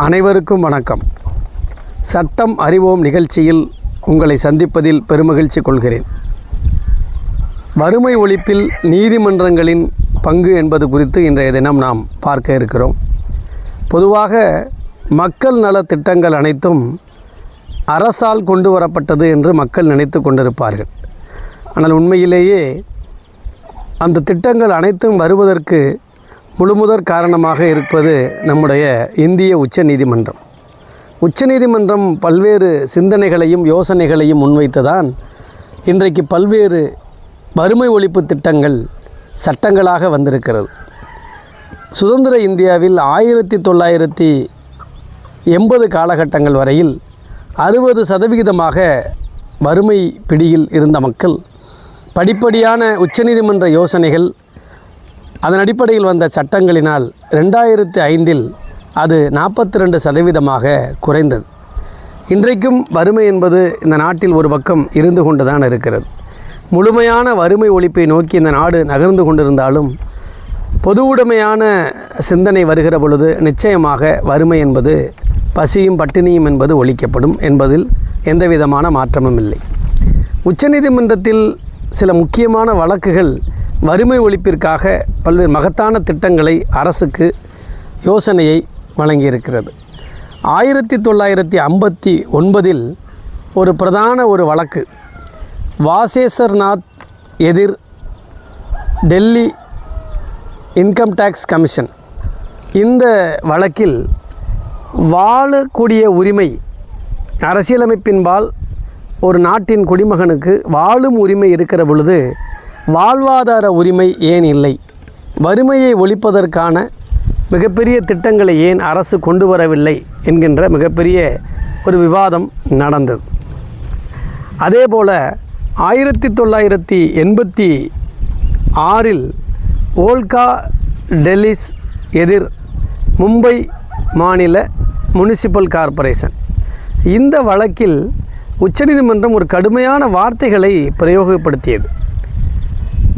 அனைவருக்கும் வணக்கம். சட்டம் அறிவோம் நிகழ்ச்சியில் உங்களை சந்திப்பதில் பெருமகிழ்ச்சி கொள்கிறேன். வறுமை ஒழிப்பில் நீதிமன்றங்களின் பங்கு என்பது குறித்து இன்றைய தினம் நாம் பார்க்க இருக்கிறோம். பொதுவாக மக்கள் நல திட்டங்கள் அனைத்தும் அரசால் கொண்டு வரப்பட்டது என்று மக்கள் நினைத்து கொண்டிருப்பார்கள். ஆனால் உண்மையிலேயே அந்த திட்டங்கள் அனைத்தும் வருவதற்கு முழுமுதற் காரணமாக இருப்பது நம்முடைய இந்திய உச்சநீதிமன்றம். உச்சநீதிமன்றம் பல்வேறு சிந்தனைகளையும் யோசனைகளையும் முன்வைத்துதான் இன்றைக்கு பல்வேறு வறுமை ஒழிப்பு திட்டங்கள் சட்டங்களாக வந்திருக்கிறது. சுதந்திர இந்தியாவில் 1980 காலகட்டங்கள் வரையில் 60% வறுமை பிடியில் இருந்த மக்கள் படிப்படியான உச்சநீதிமன்ற யோசனைகள், அதன் அடிப்படையில் வந்த சட்டங்களினால் 2005இல் அது 42% குறைந்தது. இன்றைக்கும் வறுமை என்பது இந்த நாட்டில் ஒரு பக்கம் இருந்து கொண்டு தான் இருக்கிறது. முழுமையான வறுமை ஒழிப்பை நோக்கி இந்த நாடு நகர்ந்து கொண்டிருந்தாலும் பொதுவுடைமையான சிந்தனை வருகிற பொழுது நிச்சயமாக வறுமை என்பது, பசியும் பட்டினியும் என்பது ஒழிக்கப்படும் என்பதில் எந்தவிதமான மாற்றமும் இல்லை. உச்சநீதிமன்றத்தில் சில முக்கியமான வழக்குகள் வறுமை ஒழிப்பிற்காக பல்வேறு மகத்தான திட்டங்களை அரசுக்கு யோசனையை வழங்கியிருக்கிறது. 1959இல் ஒரு பிரதான ஒரு வழக்கு, வாசேஸ்வர்நாத் எதிர் டெல்லி இன்கம் டேக்ஸ் கமிஷன். இந்த வழக்கில் வாழக்கூடிய உரிமை, அரசியலமைப்பின்பால் ஒரு நாட்டின் குடிமகனுக்கு வாழும் உரிமை இருக்கிற பொழுது வாழ்வாதார உரிமை ஏன் இல்லை? வறுமையை ஒழிப்பதற்கான மிகப்பெரிய திட்டங்களை ஏன் அரசு கொண்டு வரவில்லை என்கின்ற மிகப்பெரிய ஒரு விவாதம் நடந்தது. அதேபோல் 1986இல் ஓல்கா டெல்லிஸ் எதிர் மும்பை மாநில முனிசிபல் கார்ப்பரேஷன். இந்த வழக்கில் உச்சநீதிமன்றம் ஒரு கடுமையான வார்த்தைகளை பிரயோகப்படுத்தியது.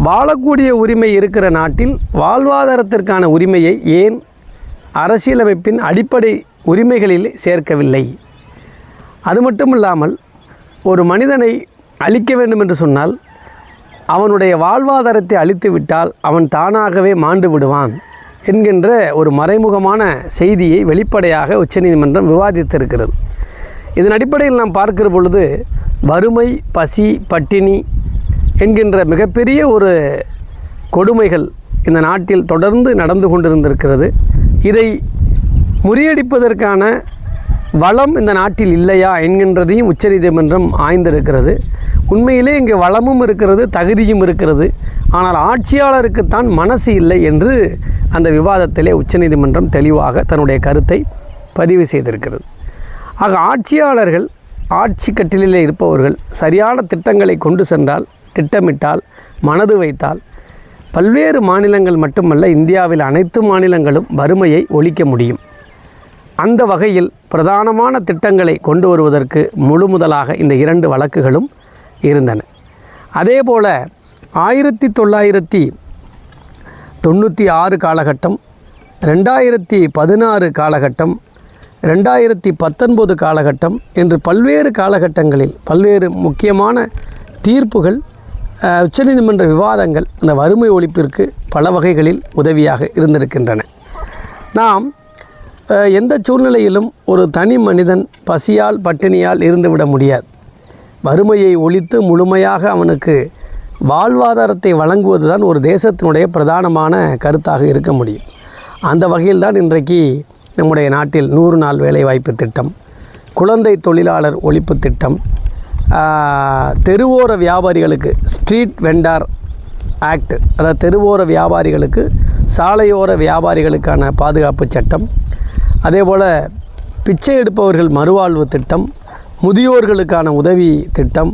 வாழக்கூடிய உரிமை இருக்கிற நாட்டில் வாழ்வாதாரத்திற்கான உரிமையை ஏன் அரசியலமைப்பின் அடிப்படை உரிமைகளில் சேர்க்கவில்லை? அது மட்டுமில்லாமல் ஒரு மனிதனை அழிக்க வேண்டும் என்று சொன்னால் அவனுடைய வாழ்வாதாரத்தை அழித்து விட்டால் அவன் தானாகவே மாண்டு விடுவான் என்கின்ற ஒரு மறைமுகமான செய்தியை வெளிப்படையாக உச்சநீதிமன்றம் விவாதித்திருக்கிறது. இதன் அடிப்படையில் நாம் பார்க்கிற பொழுது வறுமை, பசி, பட்டினி என்கின்ற மிகப்பெரிய ஒரு கொடுமைகள் இந்த நாட்டில் தொடர்ந்து நடந்து கொண்டிருந்திருக்கிறது. இதை முறியடிப்பதற்கான வளம் இந்த நாட்டில் இல்லையா என்கின்றதையும் உச்சநீதிமன்றம் ஆய்ந்திருக்கிறது. உண்மையிலே இங்கே வளமும் இருக்கிறது, தகுதியும் இருக்கிறது. ஆனால் ஆட்சியாளருக்குத்தான் மனசு இல்லை என்று அந்த விவாதத்திலே உச்சநீதிமன்றம் தெளிவாக தன்னுடைய கருத்தை பதிவு செய்திருக்கிறது. ஆக ஆட்சியாளர்கள், ஆட்சி கட்டிலே இருப்பவர்கள் சரியான திட்டங்களை கொண்டு சென்றால், திட்டமிட்டால், மனது வைத்தால் பல்வேறு மாநிலங்கள் மட்டுமல்ல, இந்தியாவில் அனைத்து மாநிலங்களும் வறுமையை ஒழிக்க முடியும். அந்த வகையில் பிரதானமான திட்டங்களை கொண்டு வருவதற்கு முழு முதலாக இந்த 2 வழக்குகளும் இருந்தன. அதேபோல் 1996 காலகட்டம், 2016 காலகட்டம், 2019 காலகட்டம் என்று பல்வேறு காலகட்டங்களில் பல்வேறு முக்கியமான தீர்ப்புகள், உச்சநீதிமன்ற விவாதங்கள் அந்த வறுமை ஒழிப்பிற்கு பல வகைகளில் உதவியாக இருந்திருக்கின்றன. நாம் எந்த சூழ்நிலையிலும் ஒரு தனி மனிதன் பசியால் பட்டினியால் இருந்துவிட முடியாது. வறுமையை ஒழித்து முழுமையாக அவனுக்கு வாழ்வாதாரத்தை வழங்குவது தான் ஒரு தேசத்தினுடைய பிரதானமான கருத்தாக இருக்க முடியும். அந்த வகையில்தான் இன்றைக்கு நம்முடைய நாட்டில் 100 நாள் வேலைவாய்ப்பு திட்டம், குழந்தை தொழிலாளர் ஒழிப்பு திட்டம், தெருவோர வியாபாரிகளுக்கு ஸ்ட்ரீட் வெண்டார் ஆக்ட், அதாவது தெருவோர வியாபாரிகளுக்கு, சாலையோர வியாபாரிகளுக்கான பாதுகாப்பு சட்டம், அதேபோல் பிச்சை எடுப்பவர்கள் மறுவாழ்வு திட்டம், முதியோர்களுக்கான உதவி திட்டம்,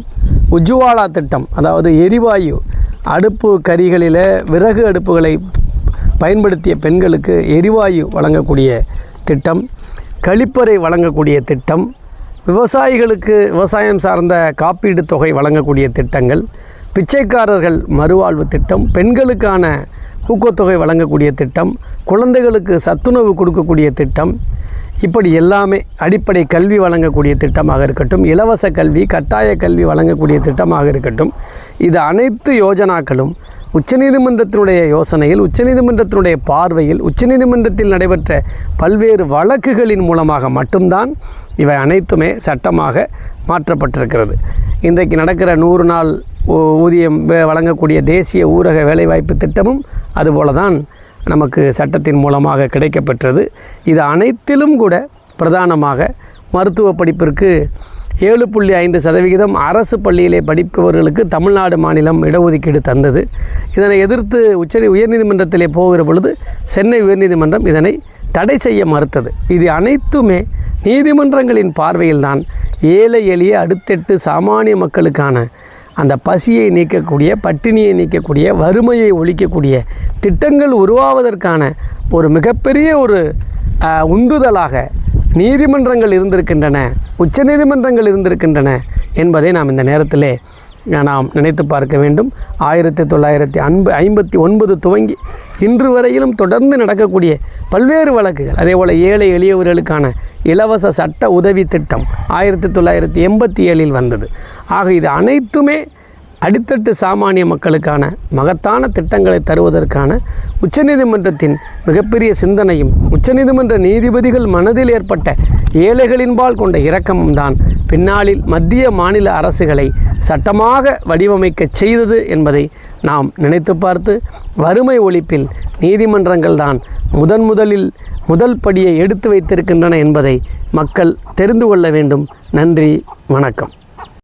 உஜ்வாலா திட்டம், அதாவது எரிவாயு அடுப்பு கரிகளில் விறகு அடுப்புகளை பயன்படுத்திய பெண்களுக்கு எரிவாயு வழங்கக்கூடிய திட்டம், கழிப்பறை வழங்கக்கூடிய திட்டம், விவசாயிகளுக்கு விவசாயம் சார்ந்த காப்பீடு தொகை வழங்கக்கூடிய திட்டங்கள், பிச்சைக்காரர்கள் மறுவாழ்வு திட்டம், பெண்களுக்கான ஊக்கத்தொகை வழங்கக்கூடிய திட்டம், குழந்தைகளுக்கு சத்துணவு கொடுக்கக்கூடிய திட்டம், இப்படி எல்லாமே அடிப்படை கல்வி வழங்கக்கூடிய திட்டமாக இருக்கட்டும், இலவச கல்வி, கட்டாய கல்வி வழங்கக்கூடிய திட்டமாக இருக்கட்டும், இது அனைத்து யோஜனாக்களும் உச்சநீதிமன்றத்தினுடைய யோசனையில், உச்சநீதிமன்றத்தினுடைய பார்வையில், உச்சநீதிமன்றத்தில் நடைபெற்ற பல்வேறு வழக்குகளின் மூலமாக மட்டும்தான் இவை அனைத்துமே சட்டமாக மாற்றப்பட்டிருக்கிறது. இன்றைக்கு நடக்கிற 100 நாள் ஊதியம் வழங்கக்கூடிய தேசிய ஊரக வேலைவாய்ப்பு திட்டமும் அதுபோல தான் நமக்கு சட்டத்தின் மூலமாக கிடைக்கப்பெற்றது. இது அனைத்திலும் கூட பிரதானமாக மருத்துவ படிப்பிற்கு 7.5% அரசு பள்ளியிலே படிப்பவர்களுக்கு தமிழ்நாடு மாநிலம் இடஒதுக்கீடு தந்தது. இதனை எதிர்த்து உயர்நீதிமன்றத்திலே போகிற பொழுது சென்னை உயர்நீதிமன்றம் இதனை தடை செய்ய மறுத்தது. இது அனைத்துமே நீதிமன்றங்களின் பார்வையில்தான் ஏழை எளிய அடுத்தெட்டு சாமானிய மக்களுக்கான அந்த பசியை நீக்கக்கூடிய, பட்டினியை நீக்கக்கூடிய, வறுமையை ஒழிக்கக்கூடிய திட்டங்கள் உருவாவதற்கான ஒரு மிகப்பெரிய ஒரு உந்துதலாக நீதிமன்றங்கள் இருந்திருக்கின்றன, உச்சநீதிமன்றங்கள் இருந்திருக்கின்றன என்பதை நாம் இந்த நேரத்திலே நாம் நினைத்து பார்க்க வேண்டும். 1959 துவங்கி இன்று வரையிலும் தொடர்ந்து நடக்கக்கூடிய பல்வேறு வழக்குகள், அதேபோல் ஏழை எளியவர்களுக்கான இலவச சட்ட உதவி திட்டம் 1987 வந்தது. ஆக இது அனைத்துமே அடித்தட்டு சாமானிய மக்களுக்கான மகத்தான திட்டங்களை தருவதற்கான உச்சநீதிமன்றத்தின் மிகப்பெரிய சிந்தனையும், உச்சநீதிமன்ற நீதிபதிகள் மனதில் ஏற்பட்ட ஏழைகளின்பால் கொண்ட இரக்கமும் தான் பின்னாளில் மத்திய மாநில அரசுகளை சட்டமாக வடிவமைக்க செய்தது என்பதை நாம் நினைத்து பார்த்து, வறுமை ஒழிப்பில் நீதிமன்றங்கள் தான் முதல் படியை எடுத்து வைத்திருக்கின்றன என்பதை மக்கள் தெரிந்து கொள்ள வேண்டும். நன்றி, வணக்கம்.